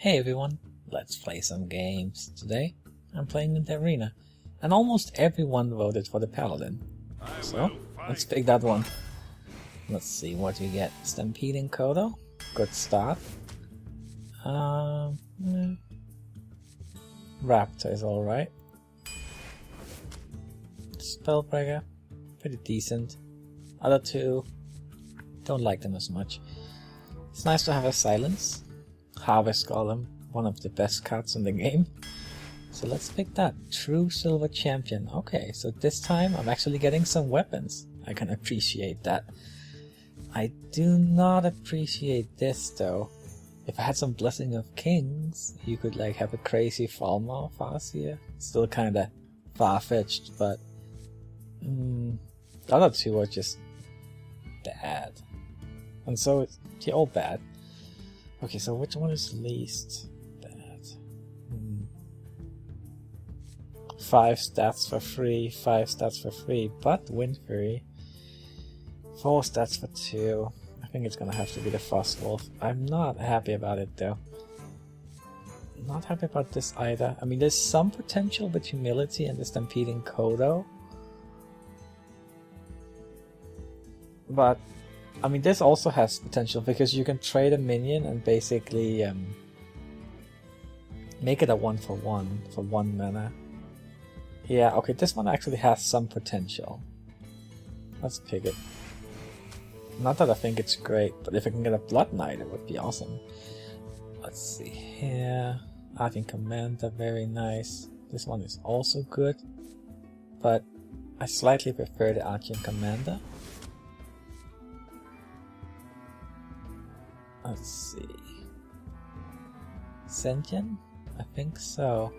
Hey everyone, let's play some games. Today, I'm playing in the arena, and almost everyone voted for the Paladin. So, let's pick that one. Let's see what we get. Stampeding Kodo, good start. Raptor is alright. Spellbreaker, pretty decent. Other two, don't like them as much. It's nice to have a silence. Harvest Golem, one of the best cards in the game. So let's pick that. True Silver Champion. Okay, so this time I'm actually getting some weapons. I can appreciate that. I do not appreciate this though. If I had some Blessing of Kings, you could like have a crazy Colma of Farseer. Still kinda far-fetched, but the other two are just bad. And so they're all bad. Okay, so which one is least bad? 5 stats for free, 5 stats for free, but win free. 4 stats for 2. I think it's gonna have to be the Frostwolf. I'm not happy about it though. Not happy about this either. I mean, there's some potential with Humility and the Stampeding Kodo. But I mean, this also has potential because you can trade a minion and basically make it a 1-for-1 for 1 mana. Yeah, okay, this one actually has some potential. Let's pick it. Not that I think it's great, but if I can get a Blood Knight, it would be awesome. Let's see here. Arcane Commander, very nice. This one is also good, but I slightly prefer the Arcane Commander. Let's see. Sentient? I think so.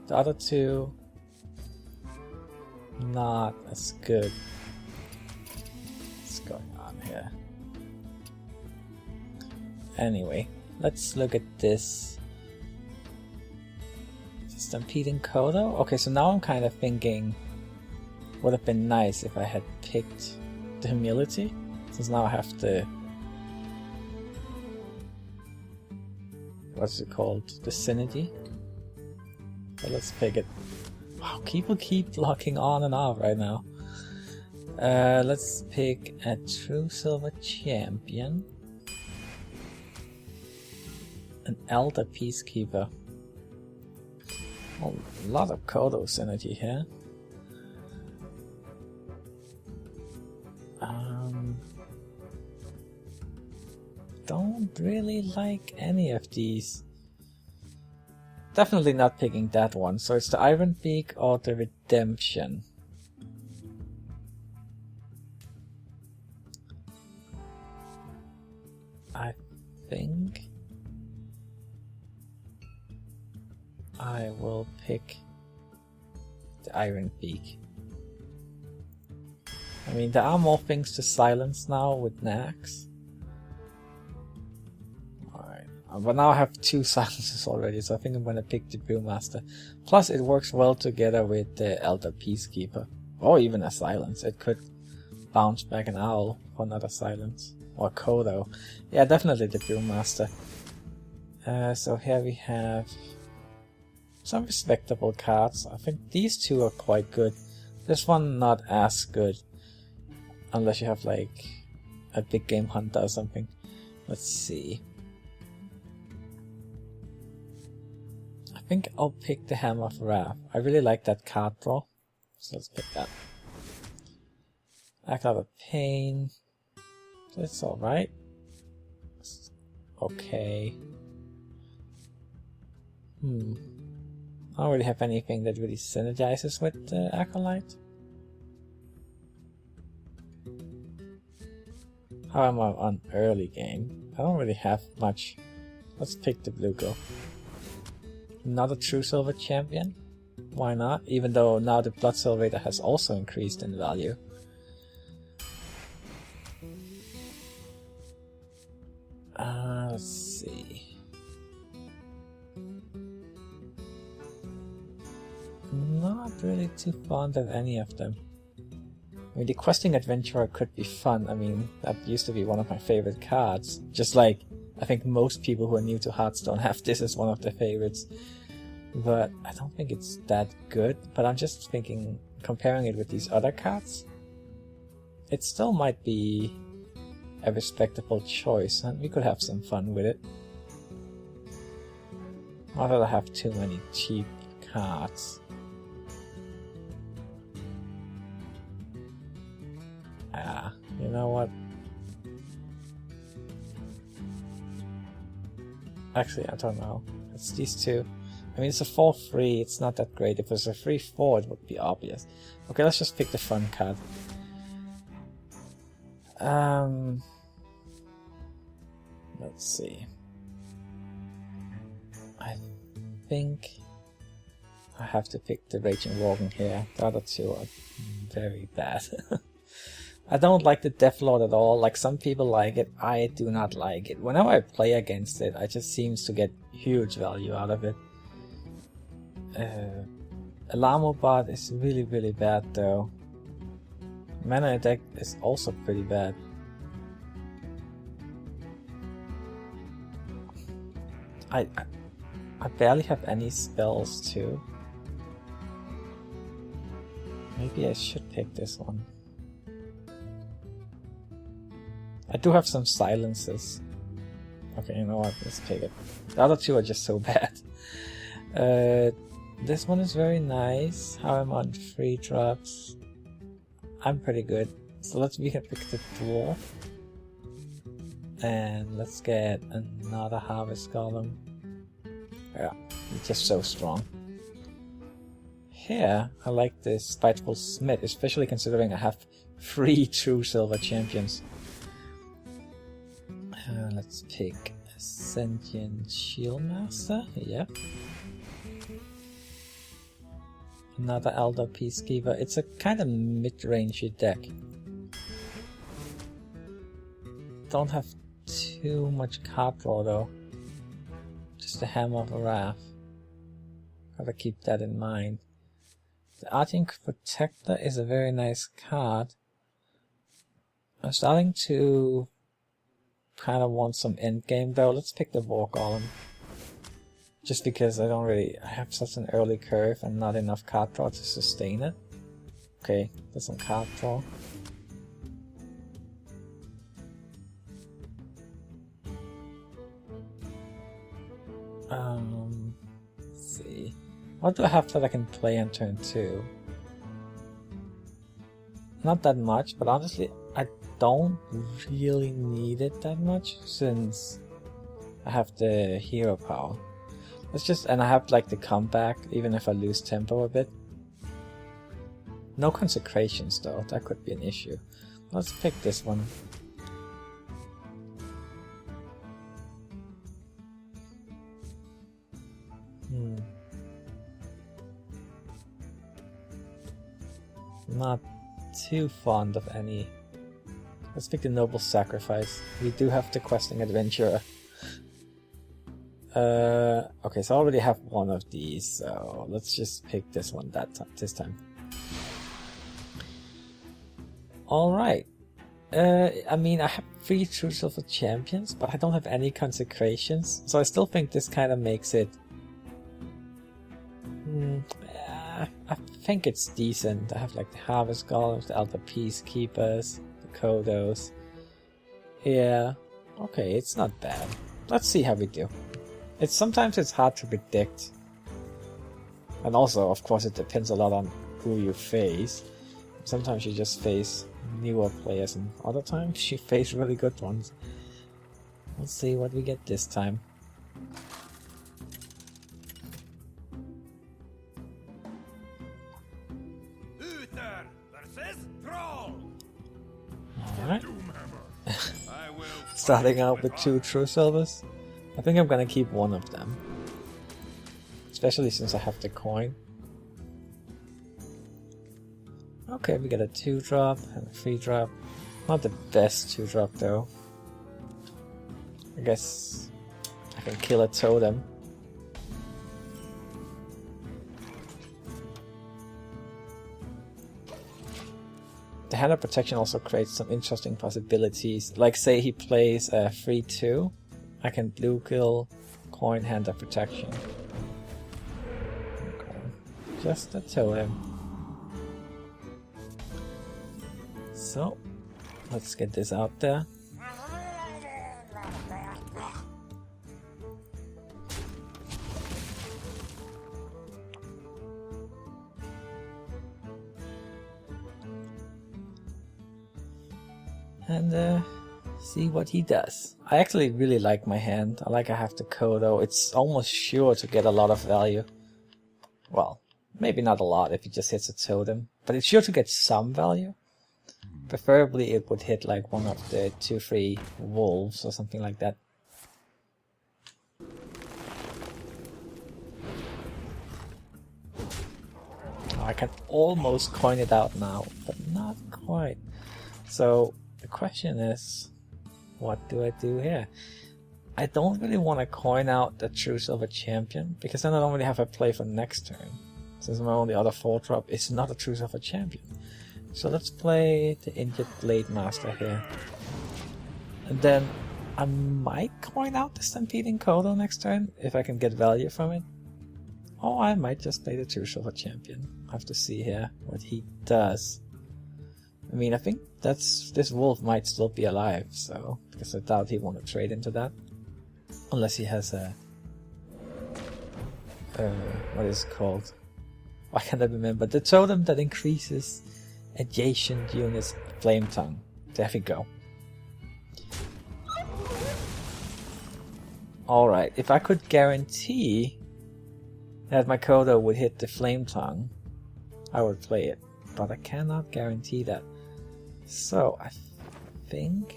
The other two, not as good. What's going on here? Anyway, let's look at this. Stampeding Kodo? Okay, so now I'm kind of thinking would have been nice if I had picked the Humility, since now I have to. What's it called? The Synergy. So let's pick it. Wow, people keep locking on and off right now. Let's pick a True Silver Champion. An Elder Peacekeeper. Oh, a lot of Kodo synergy here. Don't really like any of these. Definitely not picking that one, so it's the Iron Beak or the Redemption. I think I will pick the Iron Beak. I mean, there are more things to silence now with Naxx. But now I have 2 silences already, so I think I'm gonna pick the Brewmaster. Plus, it works well together with the Elder Peacekeeper. Or even a silence. It could bounce back an owl for another silence. Or Kodo. Yeah, definitely the Brewmaster. So here we have some respectable cards. I think these two are quite good. This one not as good. Unless you have like a big game hunter or something. Let's see. I think I'll pick the Hammer of Wrath. I really like that card draw, so let's pick that. Act Out of Pain. It's alright. Okay. I don't really have anything that really synergizes with the Acolyte. How am I on early game? I don't really have much. Let's pick the Blue Girl. Another True Silver Champion? Why not? Even though now the Blood Silverator has also increased in value. Let's see. Not really too fond of any of them. I mean, the Questing Adventurer could be fun. I mean, that used to be one of my favorite cards. Just like I think most people who are new to Hearthstone have this as one of their favorites. But I don't think it's that good. But I'm just thinking, comparing it with these other cards, it still might be a respectable choice, and we could have some fun with it. Not that I have too many cheap cards. You know what? Actually, I don't know. It's these two. I mean, it's a 4-3, it's not that great. If it was a 3-4, it would be obvious. Okay, let's just pick the fun card. Let's see. I think I have to pick the Raging Worgen here. The other two are very bad. I don't like the Death Lord at all. Like, some people like it, I do not like it. Whenever I play against it, I just seems to get huge value out of it. Alarmobot is really, really bad though. Mana Attack is also pretty bad. I barely have any spells too. Maybe I should pick this one. I do have some silences. Okay, you know what? Let's pick it. The other two are just so bad. This one is very nice. How I'm on 3 drops. I'm pretty good. So we can pick the Dwarf. And let's get another Harvest Golem. Yeah, it's just so strong. Here, I like this Spiteful Smith, especially considering I have 3 true silver champions. Let's pick a Sentient Shieldmaster. Yeah. Another Elder Peacekeeper. It's a kind of mid-rangey deck. Don't have too much card draw though. Just a Hammer of Wrath. Gotta keep that in mind. The Arcane Protector is a very nice card. I'm starting to kind of want some endgame though. Let's pick the War Golem. Just because I have such an early curve and not enough card draw to sustain it. Okay, there's some card draw. Let's see. What do I have that I can play on turn 2? Not that much, but honestly, I don't really need it that much since I have the hero power. And I have like the comeback, even if I lose tempo a bit. No consecrations though, that could be an issue. Let's pick this one. Not too fond of any. Let's pick the Noble Sacrifice. We do have the Questing Adventurer. Okay, so I already have one of these, so let's just pick this one this time. Alright. I mean, I have 3 true silver champions, but I don't have any consecrations, so I still think this kind of makes it... I think it's decent. I have like the Harvest Golems, the Elder Peacekeepers, the Kodos. Yeah, okay, it's not bad. Let's see how we do. Sometimes it's hard to predict. And also, of course, it depends a lot on who you face. Sometimes you just face newer players, and other times you face really good ones. Let's see what we get this time. Alright. Starting out with 2 true silvers. I think I'm gonna keep one of them. Especially since I have the coin. Okay, we get a 2-drop and a 3-drop. Not the best 2-drop though. I guess I can kill a totem. The Hand of Protection also creates some interesting possibilities. Like say he plays a 3-2 I can blue kill, coin, hand of protection. Okay. Just to tell him. So, let's get this out there. And see what he does. I actually really like my hand. I have the Kodo. It's almost sure to get a lot of value. Well, maybe not a lot if it just hits a totem, but it's sure to get some value. Preferably it would hit like one of the 2-3 wolves or something like that. Oh, I can almost coin it out now, but not quite. So the question is, what do I do here? I don't really want to coin out the True Silver Champion, because then I don't really have a play for next turn, since my only other 4-drop is not a True Silver Champion. So let's play the Injured Blade Master here. And then I might coin out the Stampeding Kodo next turn, if I can get value from it. Or I might just play the True Silver Champion. I have to see here what he does. I mean, I think this wolf might still be alive, so because I doubt he want to trade into that, unless he has a what is it called? Why can't I remember? The totem that increases adjacent units' flame tongue. There we go. All right, if I could guarantee that my Kodo would hit the flame tongue, I would play it, but I cannot guarantee that. So I think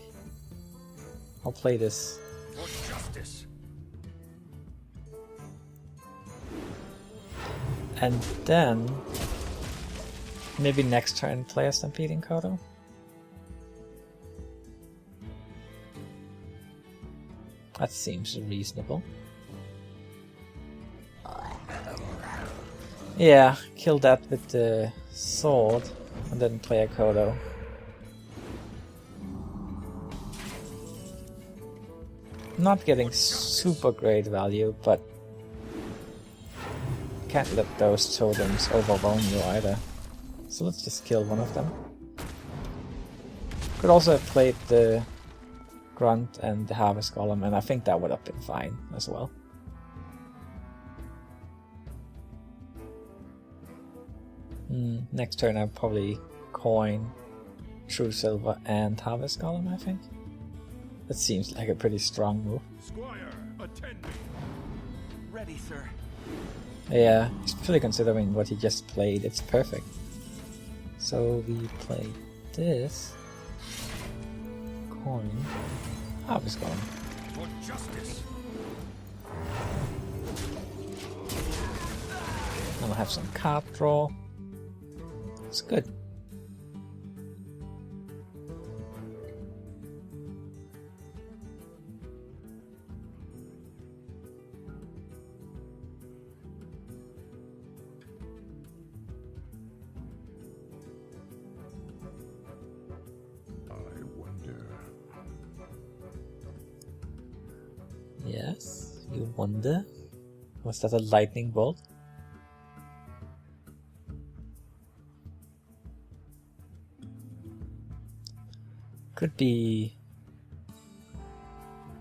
I'll play this. For justice. And then maybe next turn play a Stampeding Kodo. That seems reasonable. Yeah, kill that with the sword and then play a Kodo. Not getting super great value, but can't let those totems overwhelm you either. So let's just kill one of them. Could also have played the Grunt and the Harvest Golem, and I think that would have been fine as well. Next turn I'll probably coin True Silver and Harvest Golem, I think. That seems like a pretty strong move. Squire, attend me. Ready, sir. Yeah, especially considering what he just played, it's perfect. So we play this. Coin. Harvest Golem. For justice. And I'll have some card draw. It's good. Yes, you wonder? Was that a lightning bolt? Could be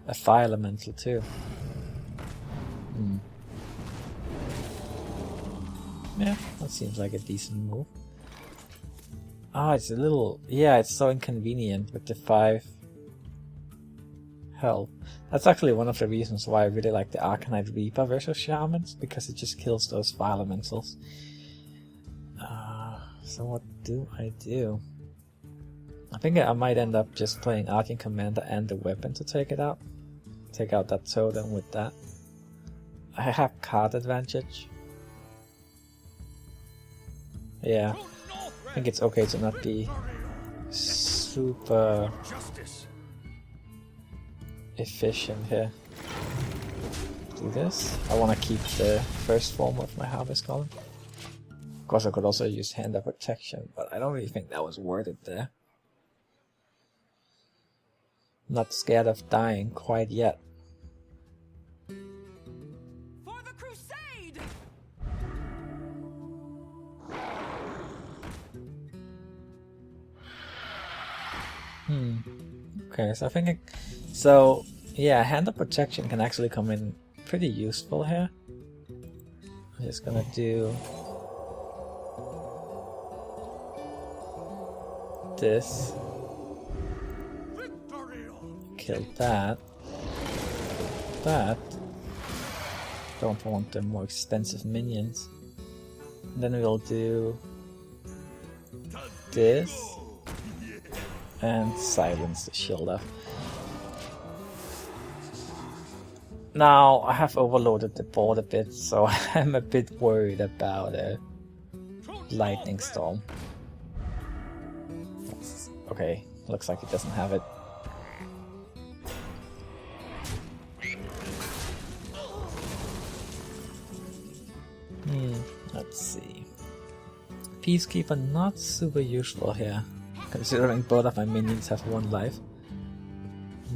a fire elemental too. Yeah, that seems like a decent move. Ah, it's a little... yeah, it's so inconvenient with the 5 health. That's actually one of the reasons why I really like the Arcanite Reaper versus Shamans, because it just kills those fire elementals. So what do I do? I think I might end up just playing Arcane Commander and the weapon to take it out. Take out that totem with that. I have card advantage. Yeah, I think it's okay to not be super efficient here. Do this. I want to keep the first form of my Harvest Golem. Of course I could also use Hand of Protection, but I don't really think that was worth it there. Not scared of dying quite yet. crusade! Okay, so I think so yeah, Hand of Protection can actually come in pretty useful here. I'm just gonna do this. Kill that. That. Don't want the more expensive minions. And then we'll do this. And silence the shield off. Now I have overloaded the board a bit, so I'm a bit worried about a lightning storm. Okay, looks like it doesn't have it. Let's see. Peacekeeper not super useful here, considering both of my minions have 1 life.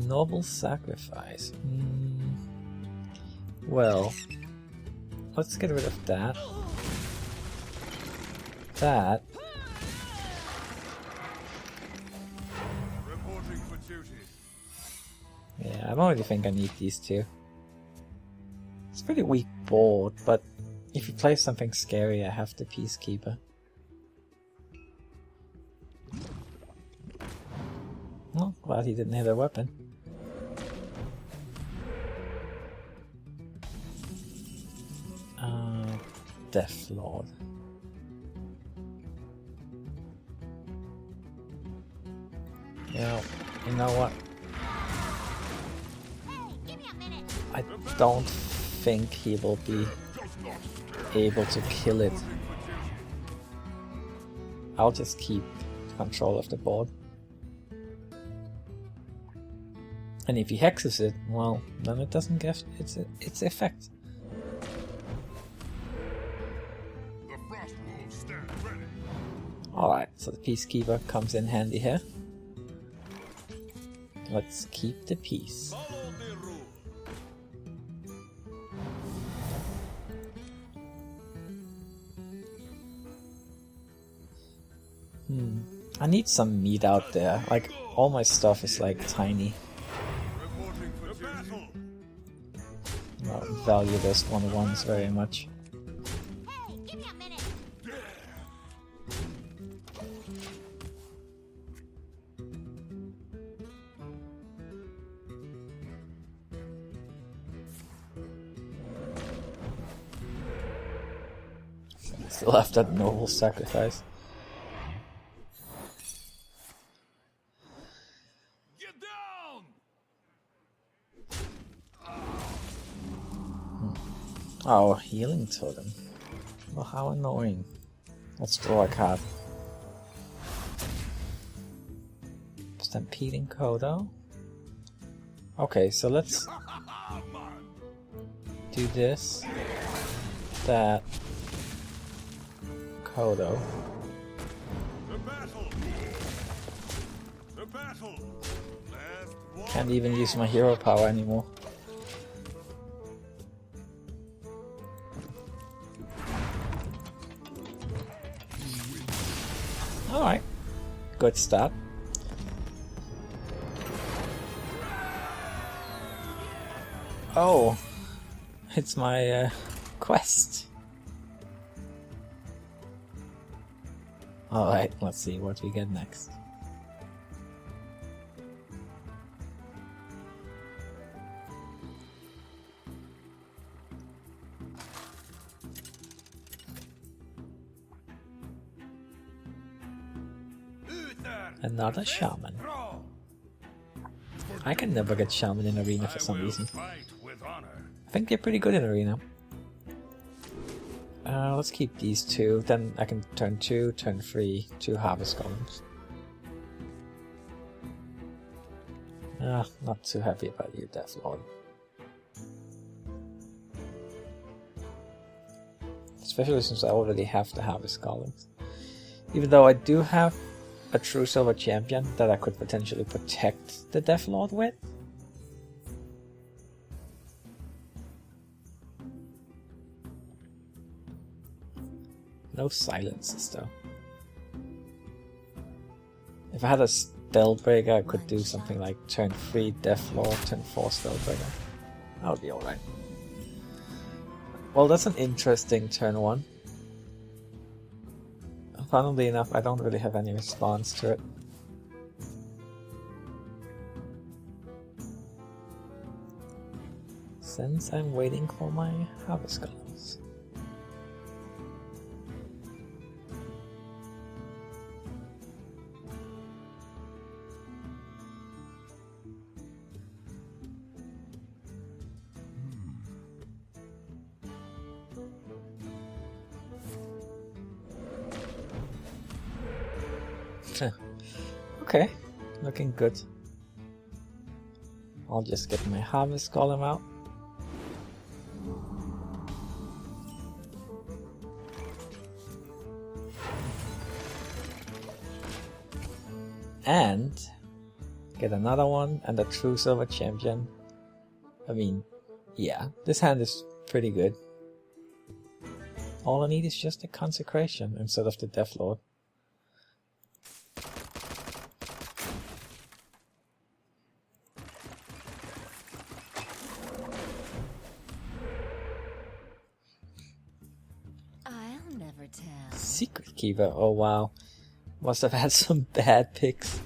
Noble Sacrifice. Well, let's get rid of that. That. Reporting for duty. Yeah, I already think I need these two. It's a pretty weak board, but if you play something scary, I have the Peacekeeper. Well, glad he didn't hit a weapon. Death Lord. Yeah, you know what? I don't think he will be able to kill it. I'll just keep control of the board. And if he hexes it, well, then it doesn't get its effect. Alright, so the Peacekeeper comes in handy here. Let's keep the peace. I need some meat out there. Like, all my stuff is like tiny. I don't value this 1/1s very much. Still have that noble sacrifice. Get down! Oh, healing totem. Well, how annoying. Let's draw a card. Stampeding Kodo. Okay, so let's do this. That. Kodo. The battle. Can't even use my hero power anymore. Alright. Good start. Oh. It's my quest. Alright, let's see what we get next. Another Shaman. I can never get Shaman in Arena for some reason. I think they're pretty good in Arena. Let's keep these two, then I can turn 2, turn 3, 2 Harvest Columns. Not too happy about you, Death Lord. Especially since I already have the Harvest Columns. Even though I do have a true silver champion that I could potentially protect the Death Lord with. No silences though. If I had a Spellbreaker, I could do something like turn 3 Deathlord, turn 4 Spellbreaker. That would be alright. Well, that's an interesting turn 1. Funnily enough, I don't really have any response to it. Since I'm waiting for my Harvest Golems. Okay, looking good. I'll just get my Harvest Golem out. And get another one and a true silver champion. I mean, yeah, this hand is pretty good. All I need is just a consecration instead of the Deathlord. I'll never tell. Secret Keeper, oh wow. Must have had some bad picks.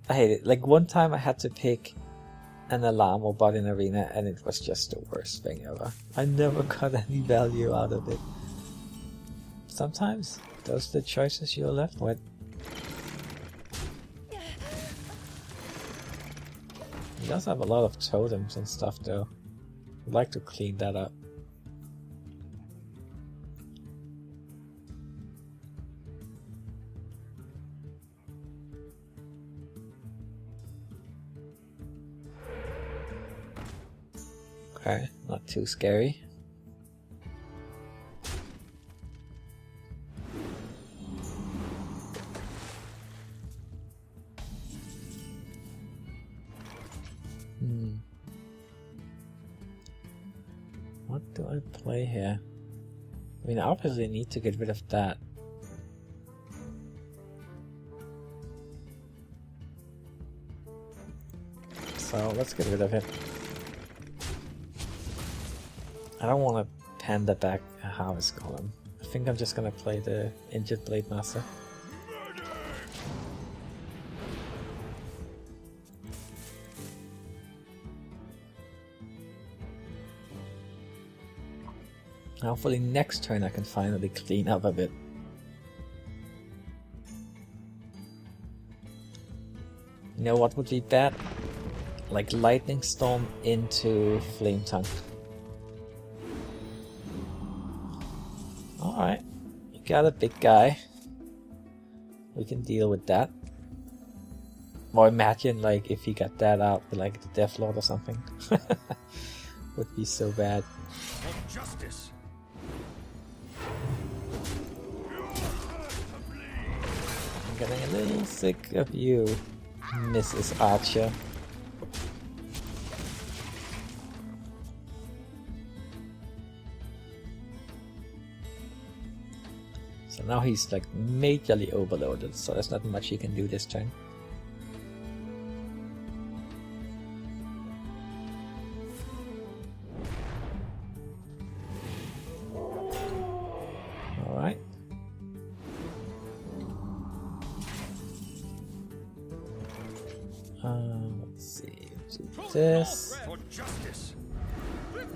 I hate it. Like one time I had to pick an Alamo bot in Arena and it was just the worst thing ever. I never got any value out of it. Sometimes those are the choices you're left with. He does have a lot of totems and stuff though. I'd like to clean that up. Okay, not too scary. What do I play here? I mean, I obviously need to get rid of that. So let's get rid of it. I don't want to panda back a Harvest Golem. I think I'm just gonna play the Injured Blade Master. Hopefully next turn I can finally clean up a bit. You know what would be bad? Like Lightning Storm into Flame Tongue. Alright, you got a big guy. We can deal with that. Or imagine like if he got that out with like the Deathlord or something. Would be so bad. For justice. I'm getting a little sick of you, Mrs. Archer. So now he's like majorly overloaded, so there's not much he can do this turn. Alright. Let's see, do this. For justice.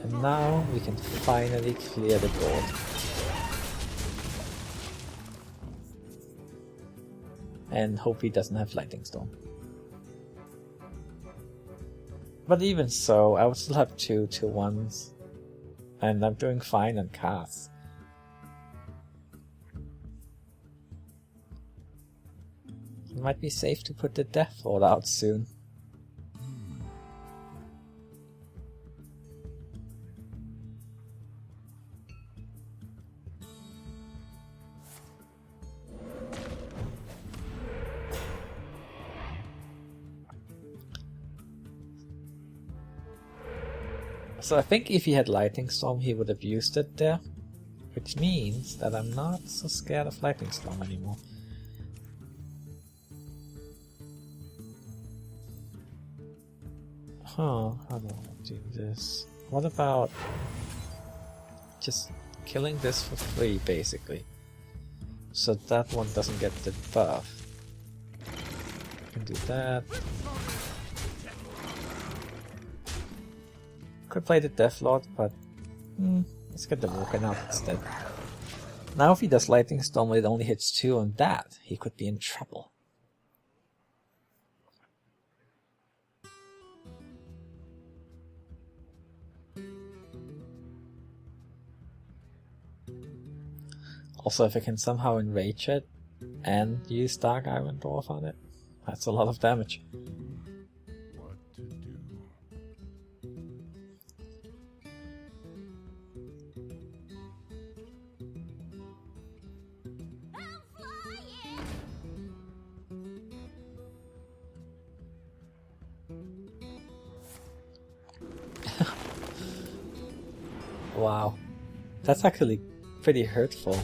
And now we can finally clear the board. And hope he doesn't have Lightning Storm. But even so, I would still have 2 2-1s. And I'm doing fine on casts. It might be safe to put the Deathlord out soon. So I think if he had Lightning Storm, he would have used it there. Which means that I'm not so scared of Lightning Storm anymore. Huh, how do I do this? What about just killing this for free, basically? So that one doesn't get the buff. I can do that. Could play the Death Lord, but let's get the Vulcan out instead. Now if he does Lightning Storm, it only hits 2 on that. He could be in trouble. Also, if I can somehow enrage it and use Dark Iron Dwarf on it, that's a lot of damage. What to do? Wow, that's actually pretty hurtful.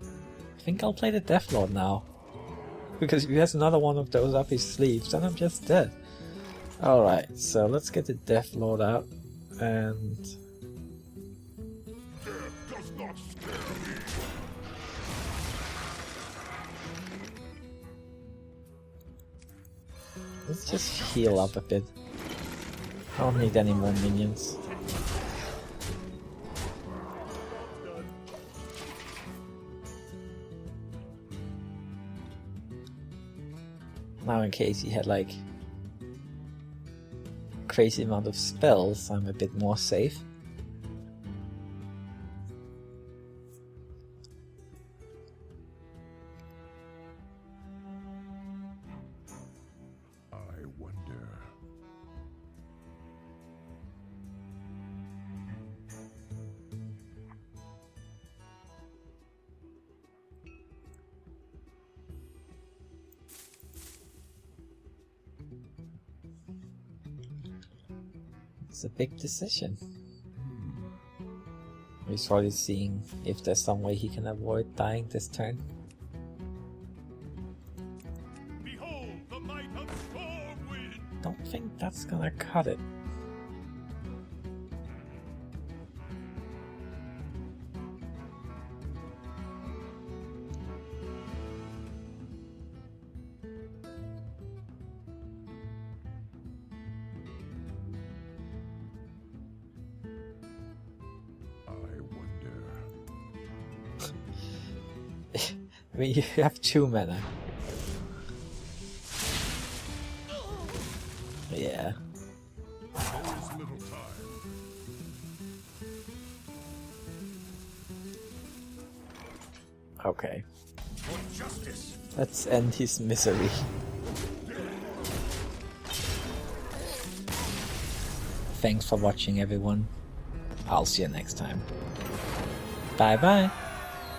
I think I'll play the Death Lord now. Because if he has another one of those up his sleeves, then I'm just dead. Alright, so let's get the Death Lord out and... Death does not scare me. let's just heal up a bit. I don't need any more minions. Now in case he had like crazy amount of spells, I'm a bit more safe. I wonder. It's a big decision. He's probably seeing if there's some way he can avoid dying this turn. Behold the might of Stormwind! Don't think that's gonna cut it. I mean, you have 2 mana. Yeah. There's little time. Okay. For justice! Let's end his misery. Thanks for watching, everyone. I'll see you next time. Bye bye.